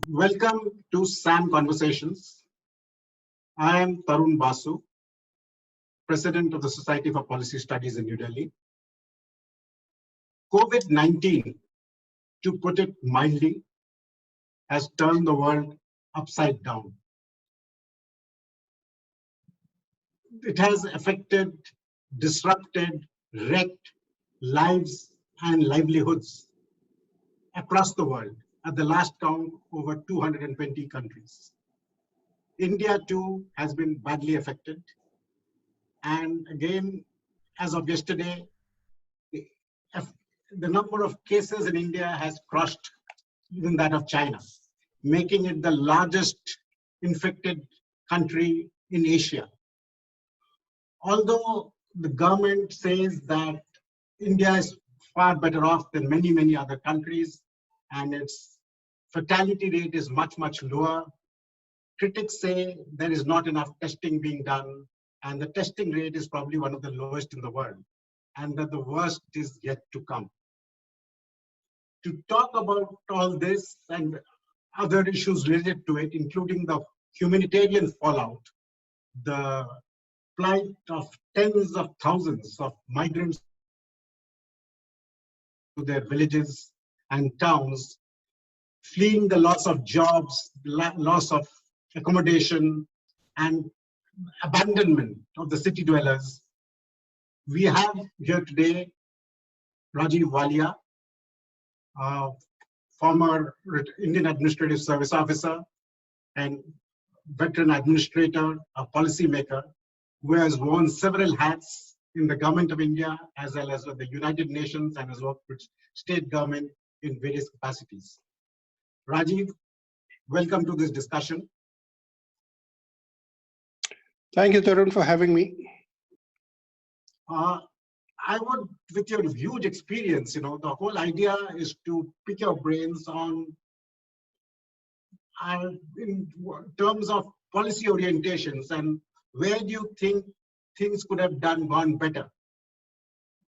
Welcome to SAM Conversations. I am Tarun Basu, President of the Society for Policy Studies in New Delhi. COVID-19, to put it mildly, has turned the world upside down. It has affected, disrupted, wrecked lives and livelihoods across the world. At the last count, over 220 countries. India too has been badly affected. And again, as of yesterday, the number of cases in India has crossed even that of China, making it the largest infected country in Asia. Although the government says that India is far better off than many, many other countries, and its fatality rate is much, much lower. Critics say there is not enough testing being done, and the testing rate is probably one of the lowest in the world, and that the worst is yet to come. To talk about all this and other issues related to it, including the humanitarian fallout, the plight of tens of thousands of migrants to their villages and towns, fleeing the loss of jobs, loss of accommodation, and abandonment of the city dwellers. We have here today Rajiv Walia, former Indian Administrative Service officer and veteran administrator, a policymaker, who has worn several hats in the government of India, as well as with the United Nations, and has worked with state government in various capacities. Rajiv, welcome to this discussion. Thank you, Tarun, for having me. I would, with your huge experience, the whole idea is to pick your brains on, in terms of policy orientations, and where do you think things could have gone better?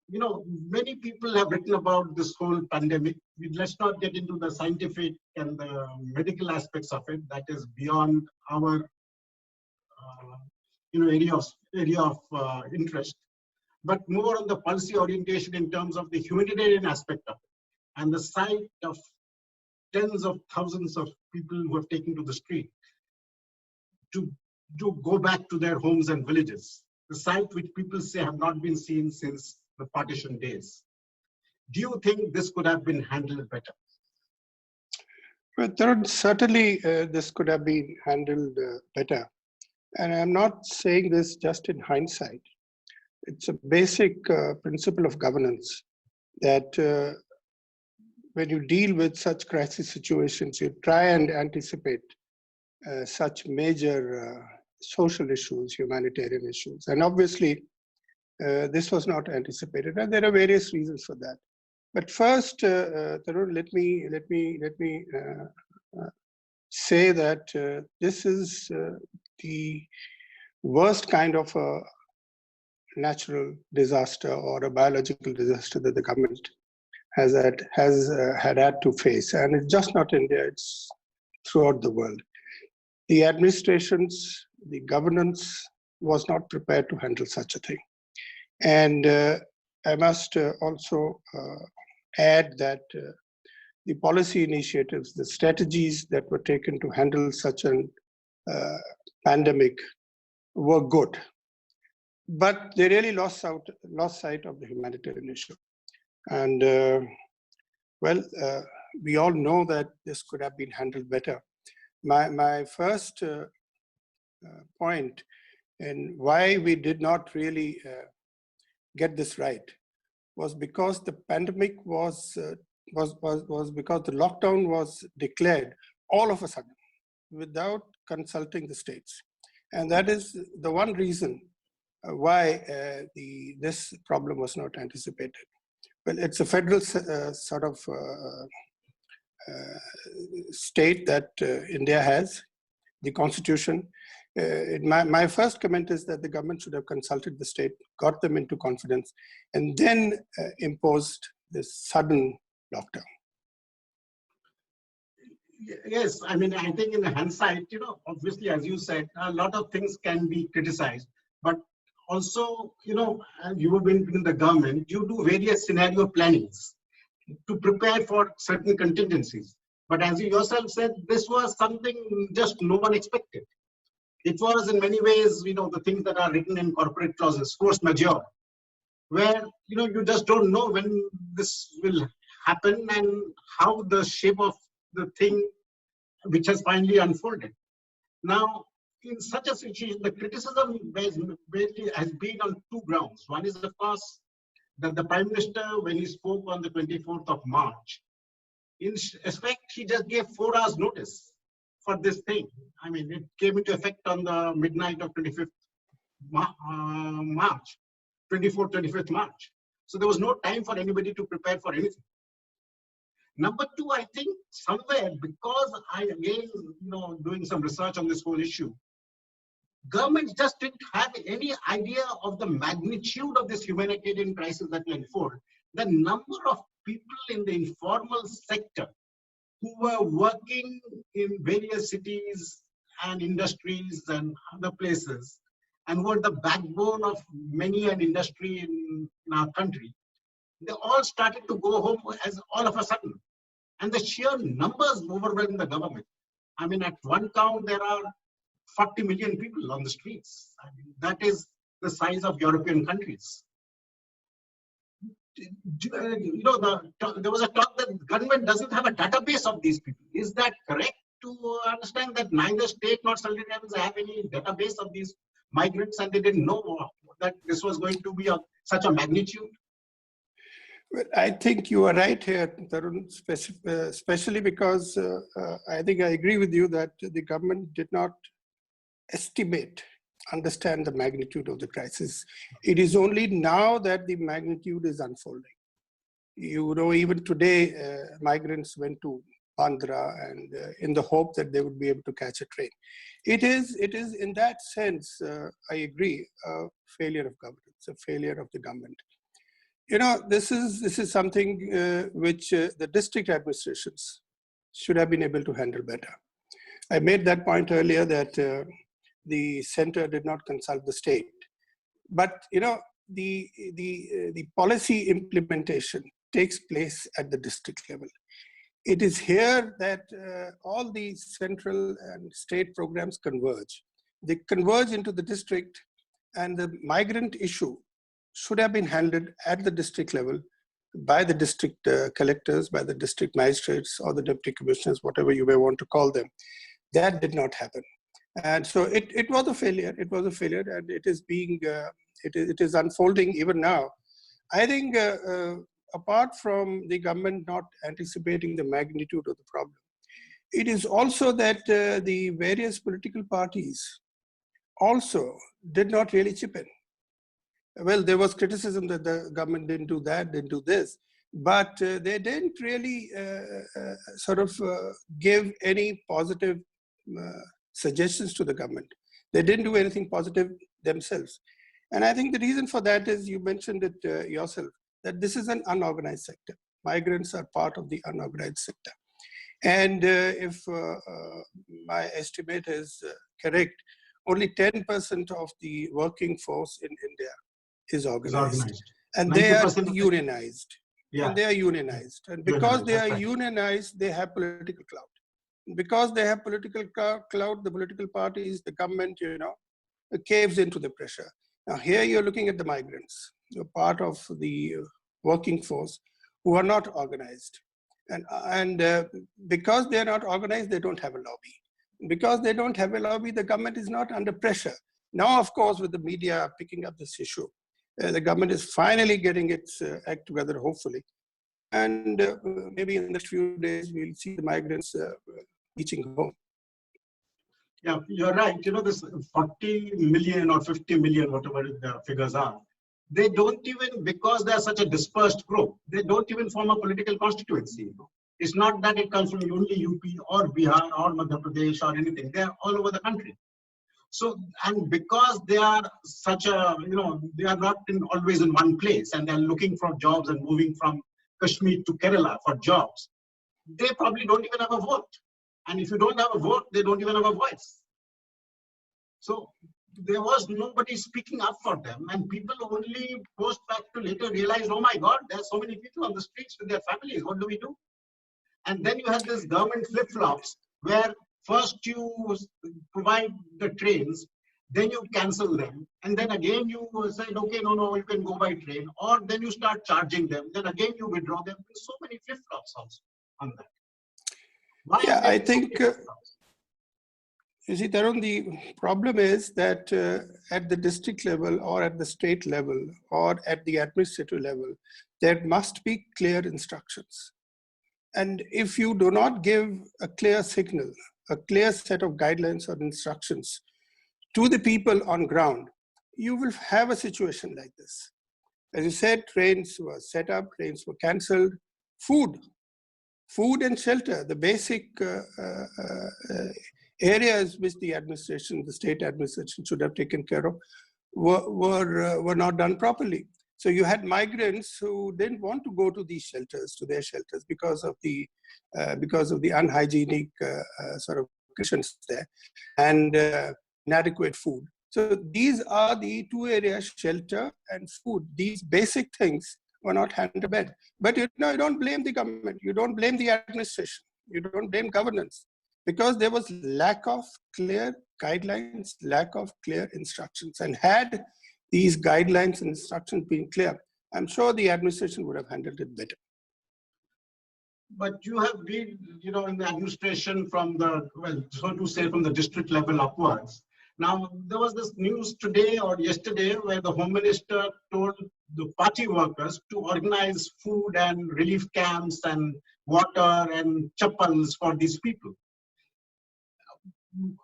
Many people have written about this whole pandemic. Let's not get into the scientific and the medical aspects of it. That is beyond our area of interest, but more on the policy orientation in terms of the humanitarian aspect of it, and the sight of tens of thousands of people who have taken to the street to go back to their homes and villages, the sight which people say have not been seen since the partition days. Do you think this could have been handled better? Well, Tarun, certainly this could have been handled better. And I'm not saying this just in hindsight. It's a basic principle of governance that when you deal with such crisis situations, you try and anticipate such major social issues, humanitarian issues. And obviously, this was not anticipated, and there are various reasons for that. But first, Tarun, let me say that this is the worst kind of a natural disaster or a biological disaster that the government had to face, and it's just not India; it's throughout the world. The administrations, the governance was not prepared to handle such a thing, and I must also add that the policy initiatives, the strategies that were taken to handle such an pandemic were good, but they really lost sight of the humanitarian issue. And we all know that this could have been handled better. My first point in why we did not really get this right was because the pandemic was because the lockdown was declared all of a sudden without consulting the states, and that is the one reason why this problem was not anticipated. Well, it's a federal sort of state that India has, the constitution. My first comment is that the government should have consulted the state, got them into confidence, and then imposed this sudden lockdown. Yes, I mean, I think in hindsight, obviously, as you said, a lot of things can be criticized, but also, you have been in the government, you do various scenario plannings to prepare for certain contingencies. But as you yourself said, this was something just no one expected. It was in many ways, the things that are written in corporate clauses, force majeure, where, you just don't know when this will happen and how the shape of the thing which has finally unfolded. Now, in such a situation, the criticism has been on two grounds. One is, of course, that the Prime Minister, when he spoke on the 24th of March, in effect, he just gave 4 hours notice for this thing. I mean, it came into effect on the midnight of 25th March, 24th, 25th March. So there was no time for anybody to prepare for anything. Number two, I think somewhere, because I, again, doing some research on this whole issue, governments just didn't have any idea of the magnitude of this humanitarian crisis that will unfold. The number of people in the informal sector who were working in various cities and industries and other places, and were the backbone of many an industry in our country, they all started to go home as all of a sudden. And the sheer numbers overwhelmed the government. I mean, at one count, there are 40 million people on the streets. I mean, that is the size of European countries. There was a talk that government doesn't have a database of these people. Is that correct to understand that neither state nor central governments have any database of these migrants, and they didn't know that this was going to be such a magnitude? Well, I think you are right here, Tarun, especially because I think I agree with you that the government did not understand the magnitude of the crisis. It is only now that the magnitude is unfolding. Even today, migrants went to Bandra and in the hope that they would be able to catch a train. It is in that sense, I agree, a failure of governance, a failure of the government. This is something which the district administrations should have been able to handle better. I made that point earlier that the center did not consult the state, but the policy implementation takes place at the district level. It is here that all the central and state programs converge. They converge into the district, and the migrant issue should have been handled at the district level by the district collectors, by the district magistrates, or the deputy commissioners, whatever you may want to call them. That did not happen. And so it was a failure. It was a failure, and it is being, it is unfolding even now. I think apart from the government not anticipating the magnitude of the problem, it is also that the various political parties also did not really chip in. Well, there was criticism that the government didn't do that, didn't do this, but they didn't really give any positive suggestions to the government. They didn't do anything positive themselves. And I think the reason for that is, you mentioned it yourself, that this is an unorganized sector. Migrants are part of the unorganized sector. And if my estimate is correct, only 10% of the working force in India is organized. And they are unionized. Yeah. And they are unionized. And because they are unionized, they have political clout. Because they have political clout, the political parties, the government, caves into the pressure. Now here you're looking at the migrants, part of the working force who are not organized. And because they're not organized, they don't have a lobby. Because they don't have a lobby, the government is not under pressure. Now, of course, with the media picking up this issue, the government is finally getting its act together, hopefully. And maybe in the next few days, we'll see the migrants reaching home. Yeah, you're right. This 40 million or 50 million, whatever the figures are, they don't even, because they're such a dispersed group, they don't even form a political constituency. It's not that it comes from only UP or Bihar or Madhya Pradesh or anything. They're all over the country. So, and because they are such a, they are not always in one place, and they're looking for jobs and moving from Kashmir to Kerala for jobs, they probably don't even have a vote. And if you don't have a vote, they don't even have a voice. So there was nobody speaking up for them, and people only post back to later realized, oh my God, there are so many people on the streets with their families. What do we do? And then you had this government flip-flops where first you provide the trains, then you cancel them, and then again you said, okay, no, you can go by train, or then you start charging them, then again you withdraw them. There's so many flip-flops also on that. Why Yeah, are there I so many think, flip-flops? you see, Tarun, the problem is that at the district level or at the state level or at the administrative level, there must be clear instructions. And if you do not give a clear signal, a clear set of guidelines or instructions to the people on ground, you will have a situation like this. As you said, trains were set up, trains were canceled, food and shelter, the basic areas which the administration, the state administration should have taken care of, were not done properly. So you had migrants who didn't want to go to these shelters, to their shelters, because of the unhygienic sort of conditions there, and inadequate food. So these are the two areas: shelter and food. These basic things were not handled well. But you don't blame the government, you don't blame the administration, you don't blame governance, because there was lack of clear guidelines, lack of clear instructions. And had these guidelines and instructions been clear, I'm sure the administration would have handled it better. But you have been, in the administration from the, well, so to say, from the district level upwards. Now, there was this news today or yesterday where the Home Minister told the party workers to organize food and relief camps and water and chappals for these people.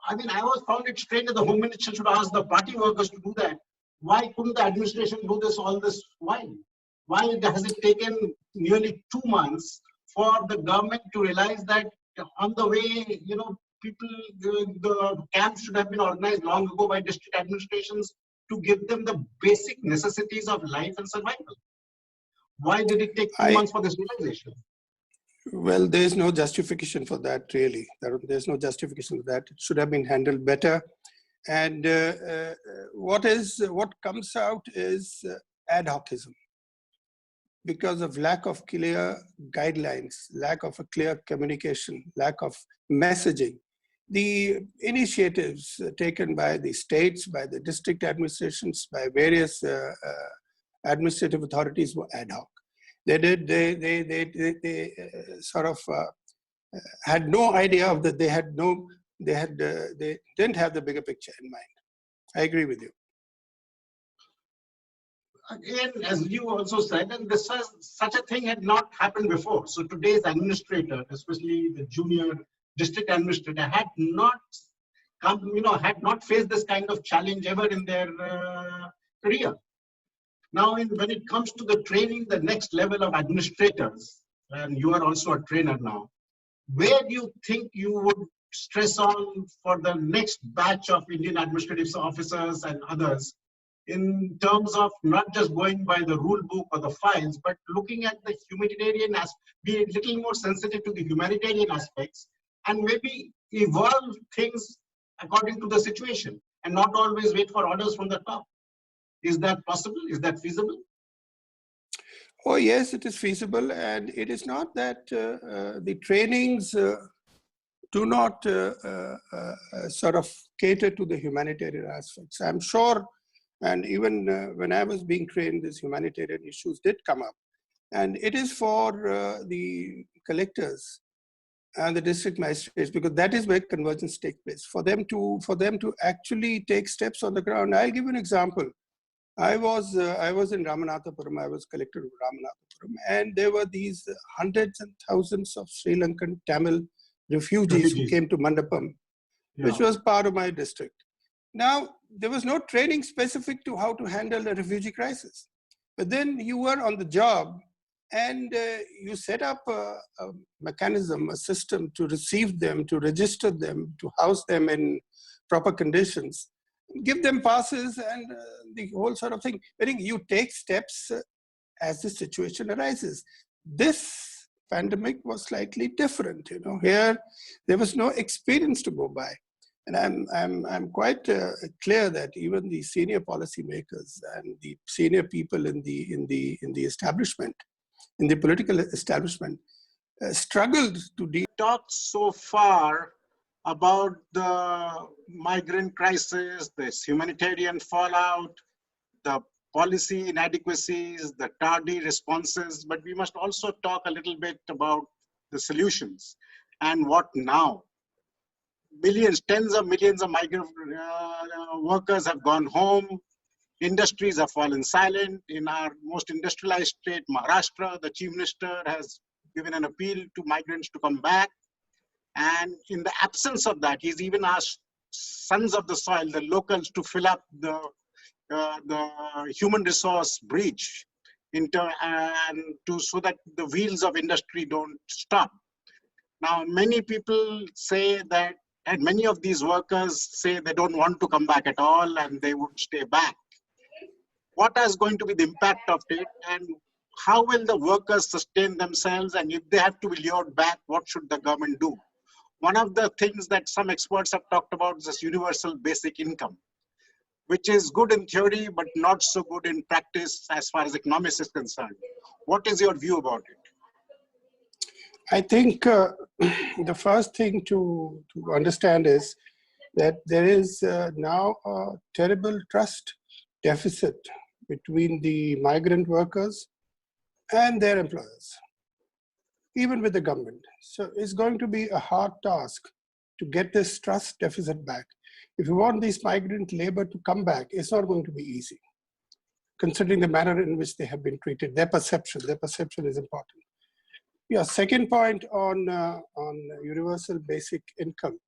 I mean, I always found it strange that the Home Minister should ask the party workers to do that. Why couldn't the administration do this all this while? Why has it taken nearly 2 months for the government to realize that on the way, people, the camps should have been organized long ago by district administrations to give them the basic necessities of life and survival? Why did it take 2 months for this realization? Well, there's no justification for that, really. There's no justification for that. It should have been handled better. And what comes out is ad hocism. Because of lack of clear guidelines, lack of a clear communication, lack of messaging, the initiatives taken by the states, by the district administrations, by various administrative authorities were ad hoc. They sort of had no idea of that. They didn't have the bigger picture in mind. I agree with you. Again, as you also said, and such a thing had not happened before. So today's administrator, especially the junior district administrator, had not faced this kind of challenge ever in their career. Now, when it comes to the training, the next level of administrators, and you are also a trainer now, where do you think you would stress on for the next batch of Indian administrative officers and others, in terms of not just going by the rule book or the files, but looking at the humanitarian aspect, be a little more sensitive to the humanitarian aspects, and maybe evolve things according to the situation, and not always wait for orders from the top? Is that possible? Is that feasible? Oh, yes, it is feasible. And it is not that the trainings do not sort of cater to the humanitarian aspects. I'm sure, and even when I was being trained, these humanitarian issues did come up. And it is for the collectors and the district magistrates, because that is where convergence takes place, for them to actually take steps on the ground. I'll give you an example. I was in Ramanathapuram. I was collector of Ramanathapuram, and there were these hundreds and thousands of Sri Lankan Tamil refugees who came to Mandapam, which was part of my district. Now, there was no training specific to how to handle a refugee crisis. But then you were on the job, and you set up a mechanism, a system to receive them, to register them, to house them in proper conditions, give them passes, and the whole sort of thing. I think you take steps as the situation arises. This pandemic was slightly different. Here there was no experience to go by, and I'm quite clear that even the senior policymakers and the senior people in the establishment, in the political establishment, struggled to deal. Talked so far about the migrant crisis, this humanitarian fallout, the policy inadequacies, the tardy responses, but we must also talk a little bit about the solutions and what now. Millions, tens of millions of migrant workers have gone home. Industries have fallen silent. In our most industrialized state, Maharashtra, the chief minister has given an appeal to migrants to come back. And in the absence of that, he's even asked sons of the soil, the locals, to fill up the human resource breach so that the wheels of industry don't stop. Now, many people say that, and many of these workers say they don't want to come back at all and they would stay back. What is going to be the impact of it, and how will the workers sustain themselves? And if they have to be lured back, what should the government do? One of the things that some experts have talked about is this universal basic income, which is good in theory, but not so good in practice as far as economics is concerned. What is your view about it? I think the first thing to understand is that there is now a terrible trust deficit between the migrant workers and their employers, even with the government. So it's going to be a hard task to get this trust deficit back. If you want these migrant labor to come back, it's not going to be easy, considering the manner in which they have been treated. Their perception is important. Yeah, second point on universal basic income.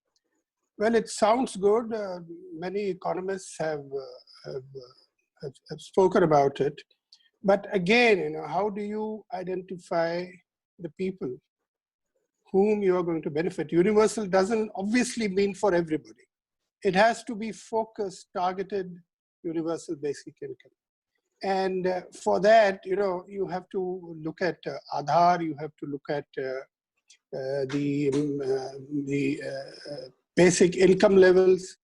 Well, it sounds good. Many economists have spoken about it. But again, how do you identify the people whom you are going to benefit? Universal doesn't obviously mean for everybody. It has to be focused, targeted, universal basic income. And for that, you have to look at Aadhaar, you have to look at the basic income levels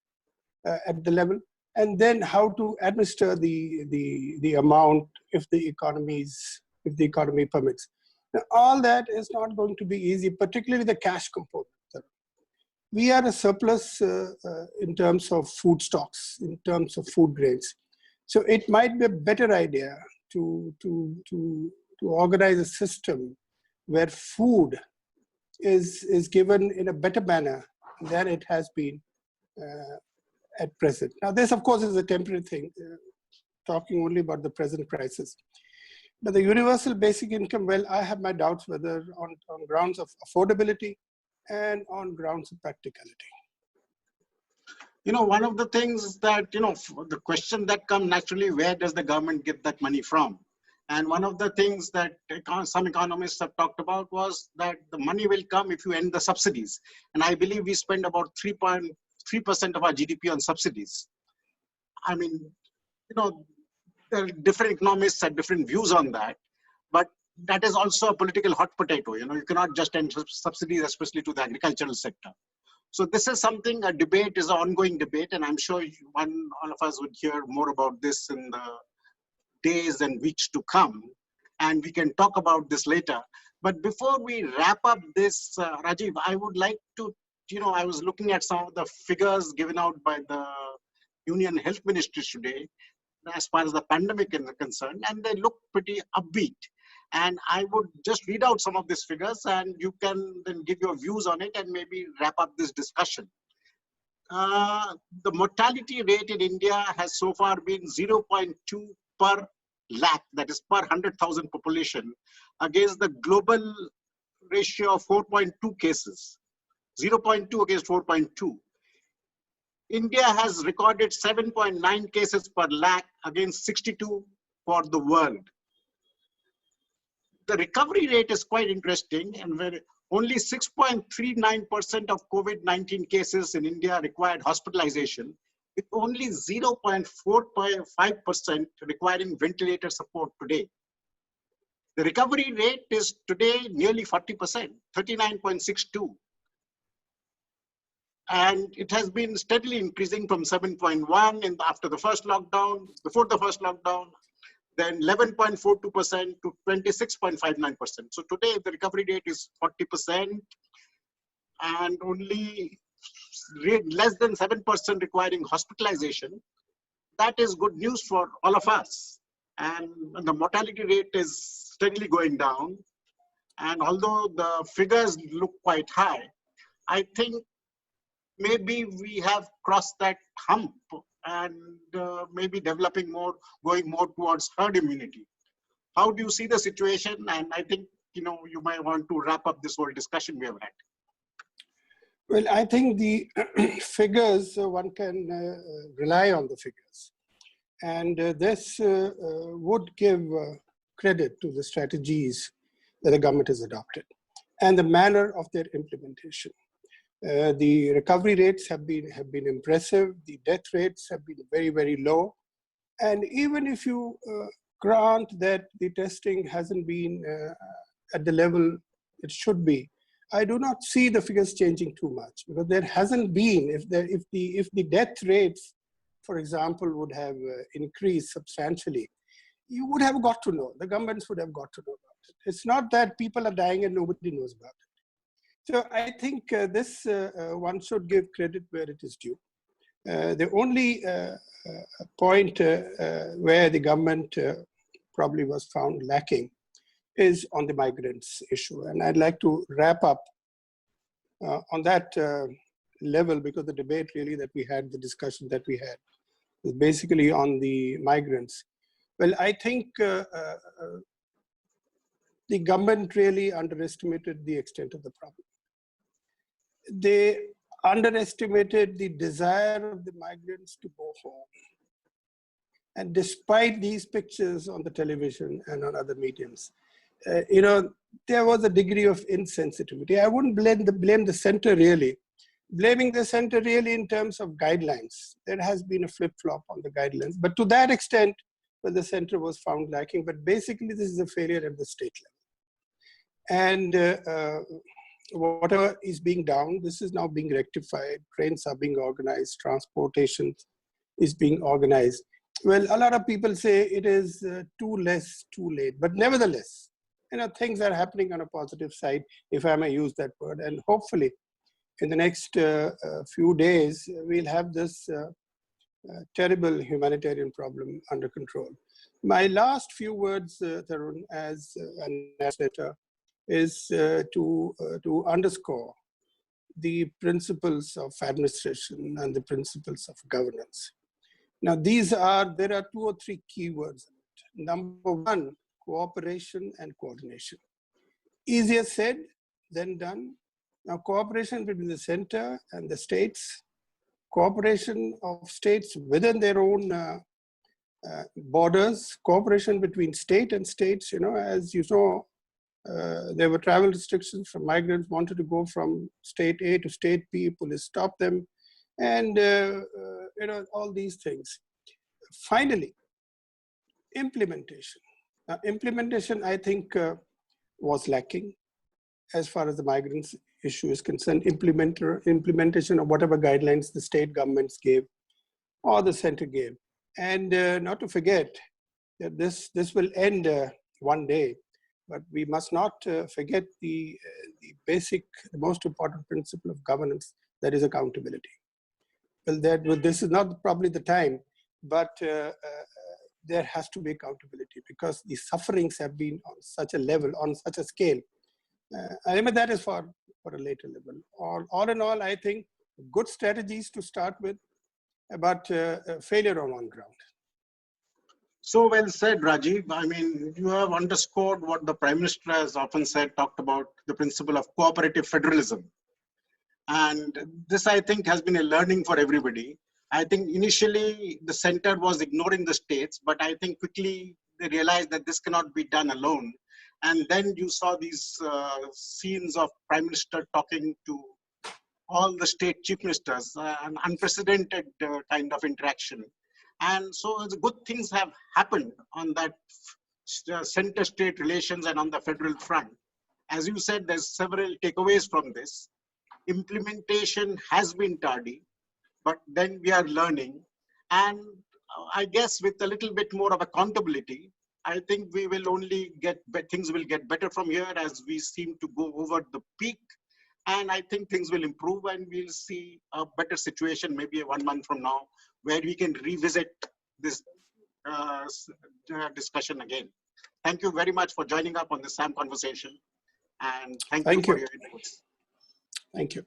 at the level, and then how to administer the amount if the economy permits. Now, all that is not going to be easy, particularly the cash component. We are a surplus in terms of food stocks, in terms of food grains. So it might be a better idea to organize a system where food is given in a better manner than it has been at present. Now, this, of course, is a temporary thing, talking only about the present crisis. But the universal basic income, well, I have my doubts whether on grounds of affordability and on grounds of practicality. One of the things that, the question that comes naturally, where does the government get that money from? And one of the things that some economists have talked about was that the money will come if you end the subsidies. And I believe we spend about 3.3% of our GDP on subsidies. I mean, there are different economists have different views on that, but that is also a political hot potato. You cannot just end subsidies, especially to the agricultural sector. So this is something, a debate is an ongoing debate, and I'm sure all of us would hear more about this in the days and weeks to come, and we can talk about this later. But before we wrap up this, Rajiv, I would like to, I was looking at some of the figures given out by the Union Health Ministry today, as far as the pandemic is concerned, and they look pretty upbeat. And I would just read out some of these figures, and you can then give your views on it and maybe wrap up this discussion. The mortality rate in India has so far been 0.2 per lakh, that is per 100,000 population, against the global ratio of 4.2 cases. 0.2 against 4.2. India has recorded 7.9 cases per lakh against 62 for the world. The recovery rate is quite interesting, and where only 6.39% of COVID-19 cases in India required hospitalization, with only 0.45% requiring ventilator support today. The recovery rate is today nearly 40%, 39.62. And it has been steadily increasing from 7.1 after the first lockdown, before the first lockdown, then 11.42% to 26.59%. So today the recovery rate is 40% and only less than 7% requiring hospitalization. That is good news for all of us. And the mortality rate is steadily going down. And although the figures look quite high, I think maybe we have crossed that hump and maybe developing more, going more towards herd immunity. How do you see the situation? And I think, you might want to wrap up this whole discussion we have had. Well, I think the figures, one can rely on the figures. And this would give credit to the strategies that the government has adopted and the manner of their implementation. The recovery rates have been impressive. The death rates have been very, very low. And even if you grant that the testing hasn't been at the level it should be, I do not see the figures changing too much, because there hasn't been, if the death rates, for example, would have increased substantially, you would have got to know, the governments would have got to know about it. It's not that people are dying and nobody knows about it. So I think this one should give credit where it is due. The only point where the government probably was found lacking is on the migrants issue. And I'd like to wrap up on that level, because the debate really that we had, the discussion that we had, was basically on the migrants. Well, I think the government really underestimated the extent of the problem. They underestimated the desire of the migrants to go home. And despite these pictures on the television and on other mediums, there was a degree of insensitivity. I wouldn't blame the center really. Blaming the center really in terms of guidelines. There has been a flip-flop on the guidelines, but to that extent, well, the center was found lacking. But basically, this is a failure at the state level. And whatever is being done, this is now being rectified. Trains are being organized, transportation is being organized. Well, a lot of people say it is too less, too late, but nevertheless, things are happening on a positive side, if I may use that word. And hopefully, in the next few days, we'll have this terrible humanitarian problem under control. My last few words, Tarun, as an administrator, is to underscore the principles of administration and the principles of governance. Now, there are 2 or 3 key words. Number one, cooperation and coordination. Easier said than done. Now, cooperation between the center and the states, cooperation of states within their own borders, cooperation between state and states. As you know, there were travel restrictions for migrants wanted to go from state A to state B, police stopped them, and all these things. Finally, implementation. Now, implementation, I think, was lacking as far as the migrants issue is concerned. Implementation of whatever guidelines the state governments gave or the center gave. And not to forget that this will end one day, but we must not forget the most important principle of governance, that is accountability. Well, this is not probably the time, but there has to be accountability, because the sufferings have been on such a level, on such a scale. I mean, that is for a later level. All in all, I think good strategies to start with, but failure on one ground. So well said, Rajiv. I mean, you have underscored what the Prime Minister has often said, talked about the principle of cooperative federalism. And this, I think, has been a learning for everybody. I think initially the center was ignoring the states, but I think quickly they realized that this cannot be done alone. And then you saw these scenes of Prime Minister talking to all the state chief ministers, an unprecedented kind of interaction. And so the good things have happened on that center-state relations and on the federal front. As you said, there's several takeaways from this. Implementation has been tardy, but then we are learning. And I guess with a little bit more of accountability, I think we will only things will get better from here as we seem to go over the peak. And I think things will improve and we'll see a better situation maybe 1 month from now where we can revisit this discussion again. Thank you very much for joining up on this SAM conversation. And thank you for your inputs. Thank you.